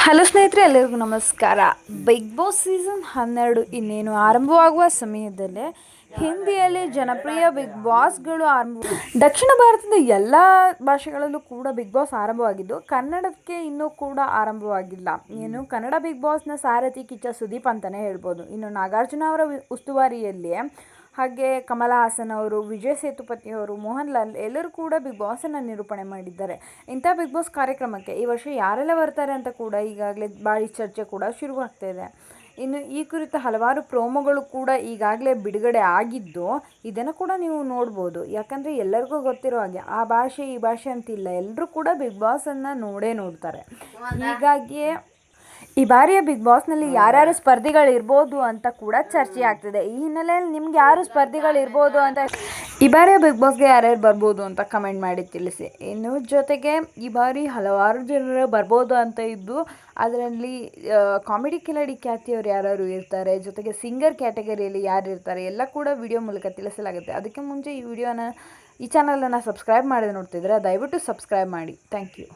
Hello ಸ್ನೇಹಿತರೆ, ಎಲ್ಲರಿಗೂ ನಮಸ್ಕಾರ. ಬಿಗ್ ಬಾಸ್ ಸೀಸನ್ 12 ಇನ್ನೇನು ಆರಂಭವಾಗುವ ಸಮಯದಲ್ಲೇ ಹಿಂದಿಯಲ್ಲಿ ಜನಪ್ರಿಯ ಬಿಗ್ ಬಾಸ್ಗಳು ದಕ್ಷಿಣ ಭಾರತದ ಎಲ್ಲ ಭಾಷೆಗಳಲ್ಲೂ ಕೂಡ ಬಿಗ್ ಬಾಸ್ ಆರಂಭವಾಗಿದ್ದು, ಕನ್ನಡಕ್ಕೆ ಇನ್ನೂ ಕೂಡ ಆರಂಭವಾಗಿಲ್ಲ. ಕನ್ನಡ ಬಿಗ್ ಬಾಸ್ನ ಸಾರಥಿ ಕಿಚ್ಚ ಸುದೀಪ್ ಅಂತಲೇ ಹೇಳ್ಬೋದು. ಇನ್ನು ನಾಗಾರ್ಜುನ ಅವರ ಉಸ್ತುವಾರಿಯಲ್ಲಿ ಹಾಗೆ ಕಮಲ ಹಾಸನ್ ಅವರು, ವಿಜಯ್ ಸೇತುಪತಿ ಅವರು, ಮೋಹನ್ ಲಾಲ್ ಎಲ್ಲರೂ ಕೂಡ ಬಿಗ್ ಬಾಸನ್ನು ನಿರೂಪಣೆ ಮಾಡಿದ್ದಾರೆ. ಇಂಥ ಬಿಗ್ ಬಾಸ್ ಕಾರ್ಯಕ್ರಮಕ್ಕೆ ಈ ವರ್ಷ ಯಾರೆಲ್ಲ ಬರ್ತಾರೆ ಅಂತ ಕೂಡ ಈಗಾಗಲೇ ಭಾರಿ ಚರ್ಚೆ ಕೂಡ ಶುರುವಾಗ್ತಾಯಿದೆ. ಇನ್ನು ಈ ಕುರಿತ ಹಲವಾರು ಪ್ರೋಮೋಗಳು ಕೂಡ ಈಗಾಗಲೇ ಬಿಡುಗಡೆ ಆಗಿದ್ದು, ಇದನ್ನು ಕೂಡ ನೀವು ನೋಡ್ಬೋದು. ಯಾಕಂದರೆ ಎಲ್ಲರಿಗೂ ಗೊತ್ತಿರೋ ಹಾಗೆ ಆ ಭಾಷೆ ಈ ಭಾಷೆ ಅಂತಿಲ್ಲ, ಎಲ್ಲರೂ ಕೂಡ ಬಿಗ್ ಬಾಸನ್ನು ನೋಡ್ತಾರೆ. ಹೀಗಾಗಿಯೇ ಈ ಬಾರಿಯ ಬಿಗ್ ಬಾಸ್ನಲ್ಲಿ ಯಾರ್ಯಾರು ಸ್ಪರ್ಧಿಗಳಿರ್ಬೋದು ಅಂತ ಕೂಡ ಚರ್ಚೆ ಆಗ್ತಿದೆ. ಈ ಹಿನ್ನೆಲೆಯಲ್ಲಿ ನಿಮ್ಗೆ ಯಾರು ಸ್ಪರ್ಧಿಗಳಿರ್ಬೋದು ಅಂತ, ಈ ಬಾರಿಯ ಬಿಗ್ ಬಾಸ್ಗೆ ಯಾರ್ಯಾರು ಬರ್ಬೋದು ಅಂತ ಕಮೆಂಟ್ ಮಾಡಿ ತಿಳಿಸಿ. ಇನ್ನು ಜೊತೆಗೆ ಈ ಬಾರಿ ಹಲವಾರು ಜನರು ಬರ್ಬೋದು ಅಂತ ಇದ್ದು, ಅದರಲ್ಲಿ ಕಾಮಿಡಿ ಕಿಲಾಡಿ ಖ್ಯಾತಿಯವರು ಯಾರು ಇರ್ತಾರೆ, ಜೊತೆಗೆ ಸಿಂಗರ್ ಕ್ಯಾಟಗರಿಯಲ್ಲಿ ಯಾರು ಇರ್ತಾರೆ ಎಲ್ಲ ಕೂಡ ವಿಡಿಯೋ ಮೂಲಕ ತಿಳಿಸಲಾಗುತ್ತೆ. ಅದಕ್ಕೆ ಮುಂಚೆ ಈ ಚಾನಲನ್ನು ಸಬ್ಸ್ಕ್ರೈಬ್ ಮಾಡಿ ನೋಡ್ತಿದ್ರೆ ದಯವಿಟ್ಟು ಸಬ್ಸ್ಕ್ರೈಬ್ ಮಾಡಿ. Thank you.